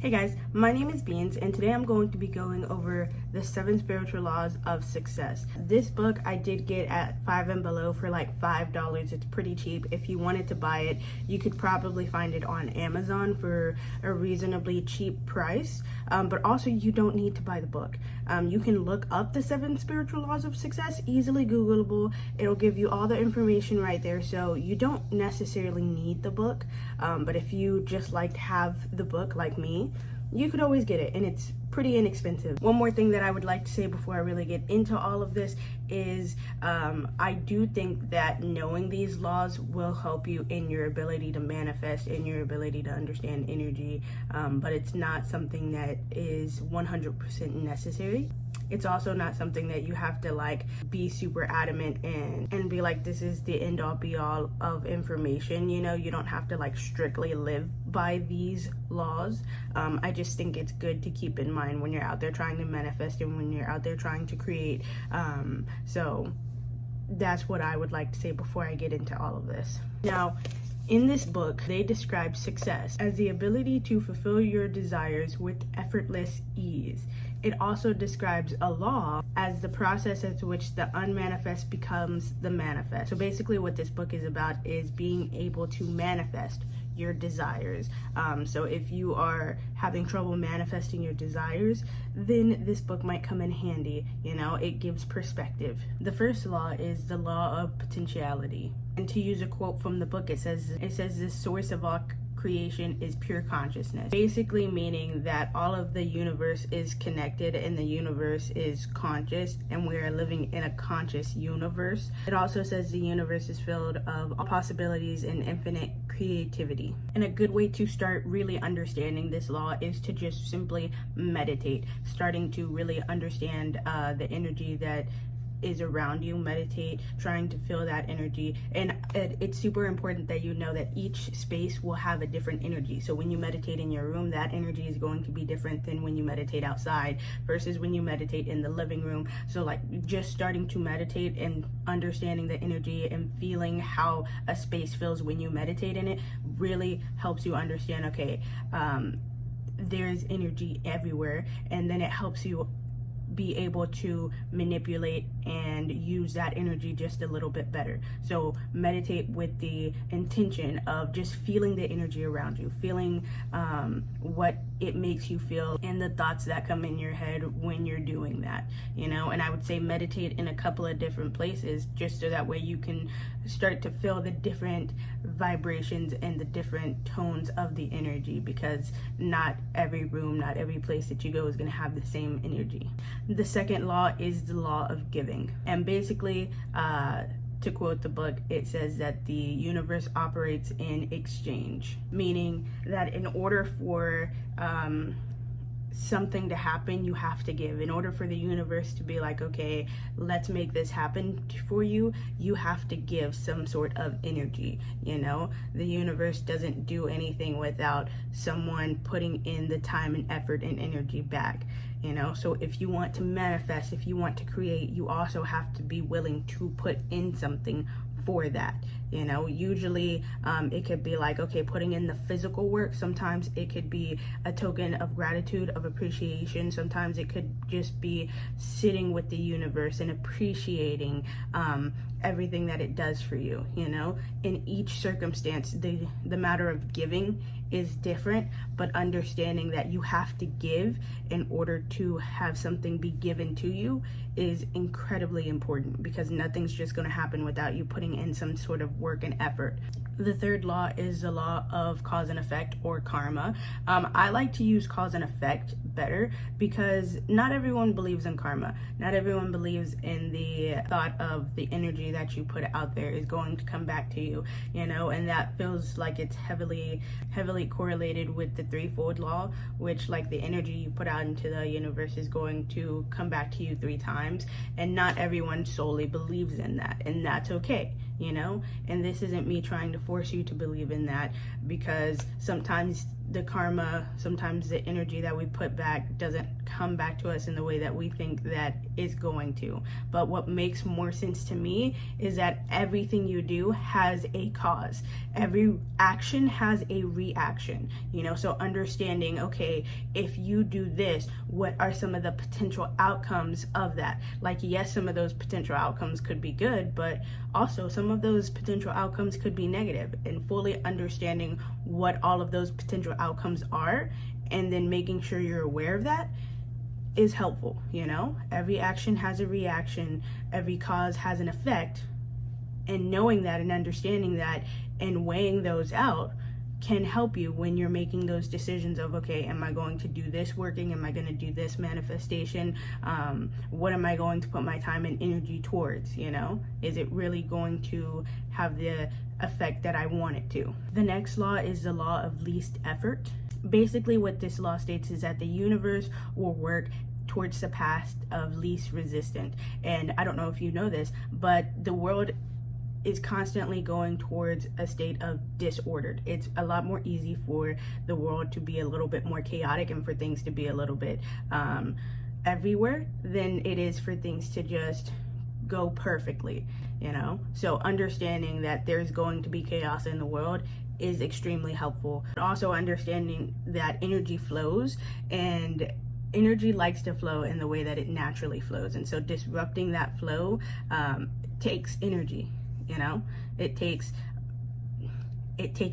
Hey guys, my name is Beans, and today I'm going to be going over the 7 spiritual laws of success. This book I did get at Five and Below for like $5. It's pretty cheap. If you wanted to buy it, you could probably find it on Amazon for a reasonably cheap price, but also you don't need to buy the book. You can look up the 7 spiritual laws of success, easily Googleable. It'll give you all the information right there, so you don't necessarily need the book, but if you just like to have the book like me, you could always get it, and it's pretty inexpensive. One more thing that I would like to say before I really get into all of this is I do think that knowing these laws will help you in your ability to manifest, in your ability to understand energy, but it's not something that is 100% necessary. It's also not something that you have to like be super adamant and be like, this is the end all be all of information. You know, you don't have to like strictly live by these laws. I just think it's good to keep in mind when you're out there trying to manifest and when you're out there trying to create. So that's what I would like to say before I get into all of this. Now, in this book, they describe success as the ability to fulfill your desires with effortless ease. It also describes a law as the process at which the unmanifest becomes the manifest. So basically what this book is about is being able to manifest your desires. So if you are having trouble manifesting your desires, then this book might come in handy. You know, it gives perspective. The first law is the law of potentiality. And to use a quote from the book, it says the source of all creation is pure consciousness, basically meaning that all of the universe is connected and the universe is conscious, and we are living in a conscious universe. It also says the universe is filled of possibilities and infinite creativity. And a good way to start really understanding this law is to just simply meditate, starting to really understand the energy that is around you. Meditate, trying to feel that energy. And it's super important that you know that each space will have a different energy. So when you meditate in your room, that energy is going to be different than when you meditate outside versus when you meditate in the living room. So like just starting to meditate and understanding the energy and feeling how a space feels when you meditate in it really helps you understand, okay, there's energy everywhere, and then it helps you be able to manipulate and use that energy just a little bit better. So meditate with the intention of just feeling the energy around you, feeling what it makes you feel and the thoughts that come in your head when you're doing that, you know. And I would say meditate in a couple of different places just so that way you can start to feel the different vibrations and the different tones of the energy, because not every room, not every place that you go is going to have the same energy. The second law is the law of giving. And basically, to quote the book, it says that the universe operates in exchange, meaning that in order for something to happen, you have to give. In order for the universe to be like, okay, let's make this happen for you, you have to give some sort of energy. You know, the universe doesn't do anything without someone putting in the time and effort and energy back. You know, so if you want to manifest, if you want to create, you also have to be willing to put in something for that. You know, usually it could be like, okay, putting in the physical work. Sometimes it could be a token of gratitude, of appreciation. Sometimes it could just be sitting with the universe and appreciating everything that it does for you. You know, in each circumstance, the matter of giving is different, but understanding that you have to give in order to have something be given to you is incredibly important, because nothing's just going to happen without you putting in some sort of work and effort. The third law is the law of cause and effect, or karma. I like to use cause and effect better because not everyone believes in karma. Not everyone believes in the thought of the energy that you put out there is going to come back to you, you know, and that feels like it's heavily correlated with the threefold law, which like the energy you put out into the universe is going to come back to you 3 times. And not everyone solely believes in that, and that's okay. you know? And this isn't me trying to force you to believe in that, because sometimes the karma, sometimes the energy that we put back doesn't come back to us in the way that we think that it's going to. But what makes more sense to me is that everything you do has a cause. Every action has a reaction, you know? So understanding, okay, if you do this, what are some of the potential outcomes of that? Like, yes, some of those potential outcomes could be good, but also some of those potential outcomes could be negative. And fully understanding what all of those potential outcomes are, and then making sure you're aware of that, is helpful, you know? Every action has a reaction, every cause has an effect, and knowing that and understanding that and weighing those out can help you when you're making those decisions of, okay, am I going to do this working? Am I going to do this manifestation? What am I going to put my time and energy towards, you know? Is it really going to have the effect that I want it to? The next law is the law of least effort. Basically what this law states is that the universe will work towards the path of least resistance. And I don't know if you know this, but the world is constantly going towards a state of disordered. It's a lot more easy for the world to be a little bit more chaotic and for things to be a little bit everywhere than it is for things to just go perfectly, you know? So understanding that there's going to be chaos in the world is extremely helpful. Also understanding that energy flows, and energy likes to flow in the way that it naturally flows. And so disrupting that flow takes energy, you know? It takes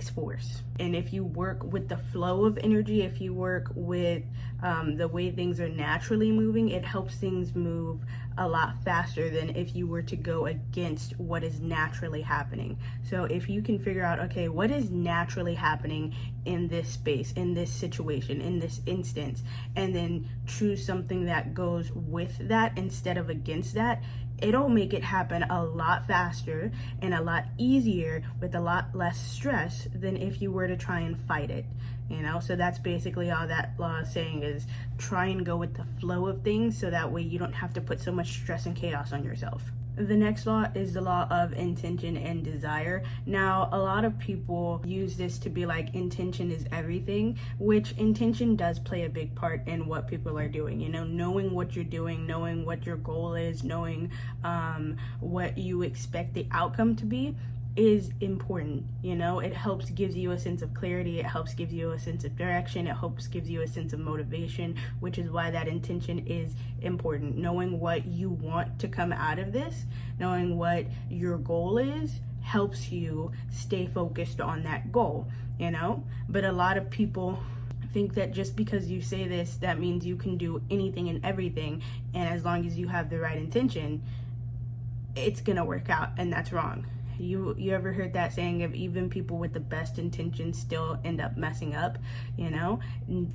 force. And if you work with the flow of energy, if you work with the way things are naturally moving, it helps things move a lot faster than if you were to go against what is naturally happening. So if you can figure out, okay, what is naturally happening in this space, in this situation, in this instance, and then choose something that goes with that instead of against that, it'll make it happen a lot faster and a lot easier with a lot less stress than if you were to try and fight it, you know? So that's basically all that law is saying, is try and go with the flow of things, so that way you don't have to put so much stress and chaos on yourself. The next law is the law of intention and desire. Now, a lot of people use this to be like, intention is everything, which intention does play a big part in what people are doing. You know, knowing what you're doing, knowing what your goal is, knowing what you expect the outcome to be is important. You know, it helps, gives you a sense of clarity, it helps gives you a sense of direction, it helps gives you a sense of motivation, which is why that intention is important. Knowing what you want to come out of this, knowing what your goal is, helps you stay focused on that goal, you know? But a lot of people think that just because you say this, that means you can do anything and everything, and as long as you have the right intention, it's gonna work out, and that's wrong. You ever heard that saying of even people with the best intentions still end up messing up? You know,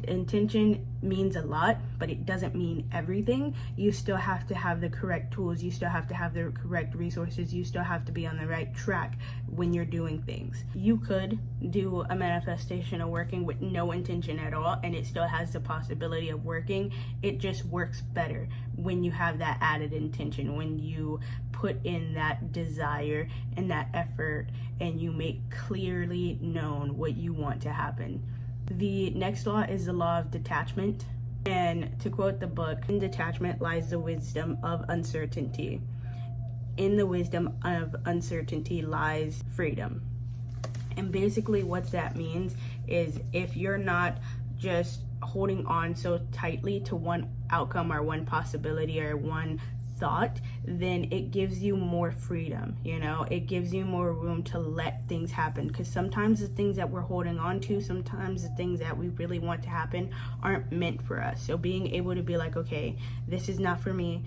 intention means a lot, but it doesn't mean everything. You still have to have the correct tools, you still have to have the correct resources, you still have to be on the right track when you're doing things. You could do a manifestation of working with no intention at all, and it still has the possibility of working. It just works better when you have that added intention, when you put in that desire and that effort, and you make clearly known what you want to happen. The next law is the law of detachment. And to quote the book, in detachment lies the wisdom of uncertainty. In the wisdom of uncertainty lies freedom. And basically what that means is, if you're not just holding on so tightly to one outcome or one possibility or one thought, then it gives you more freedom, you know? It gives you more room to let things happen, because sometimes the things that we're holding on to, sometimes the things that we really want to happen aren't meant for us. So being able to be like, okay, this is not for me,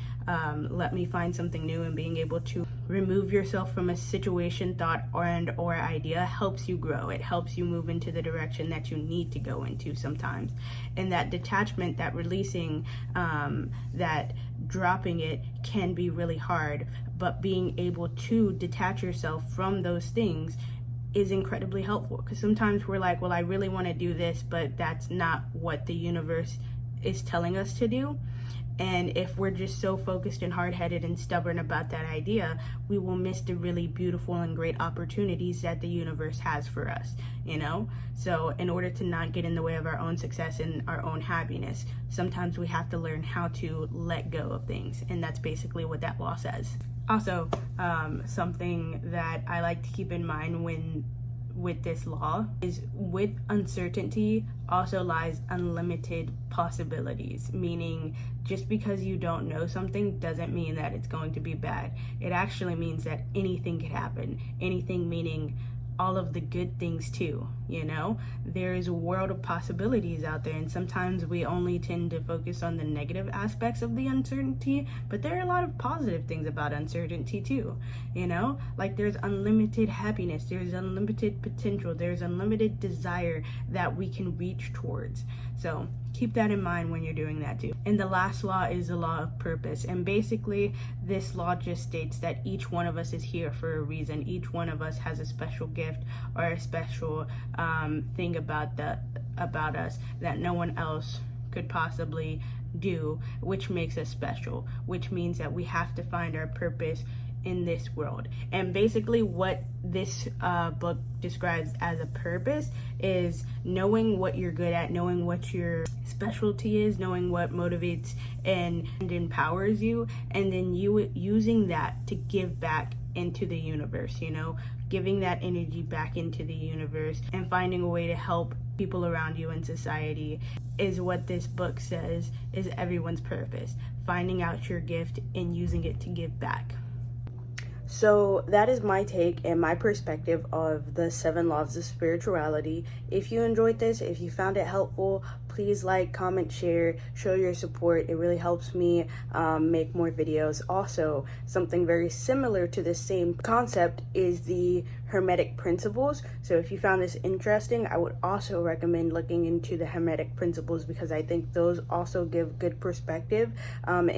let me find something new, and being able to remove yourself from a situation, thought, or idea helps you grow. It helps you move into the direction that you need to go into sometimes. And that detachment, that releasing, that dropping it can be really hard, but being able to detach yourself from those things is incredibly helpful, because sometimes we're like, well, I really want to do this, but that's not what the universe is telling us to do. And if we're just so focused and hard-headed and stubborn about that idea, we will miss the really beautiful and great opportunities that the universe has for us, you know? So in order to not get in the way of our own success and our own happiness, sometimes we have to learn how to let go of things. And that's basically what that law says. Also, something that I like to keep in mind with this law is with uncertainty also lies unlimited possibilities, meaning just because you don't know something doesn't mean that it's going to be bad. It actually means that anything could happen. Anything meaning all of the good things too, you know? There is a world of possibilities out there, and sometimes we only tend to focus on the negative aspects of the uncertainty, but there are a lot of positive things about uncertainty too, you know? Like there's unlimited happiness, there's unlimited potential, there's unlimited desire that we can reach towards. So keep that in mind when you're doing that too. And the last law is the law of purpose. And basically this law just states that each one of us is here for a reason. Each one of us has a special gift or a special thing about us that no one else could possibly do, which makes us special, which means that we have to find our purpose in this world. And basically what this book describes as a purpose is knowing what you're good at, knowing what your specialty is, knowing what motivates and empowers you, and then you using that to give back into the universe, you know, giving that energy back into the universe and finding a way to help people around you in society is what this book says is everyone's purpose. Finding out your gift and using it to give back. So that is my take and my perspective of the 7 laws of spirituality. If you enjoyed this, if you found it helpful, please like, comment, share, show your support. It really helps me make more videos. Also, something very similar to the same concept is the Hermetic principles. So if you found this interesting, I would also recommend looking into the Hermetic principles because I think those also give good perspective and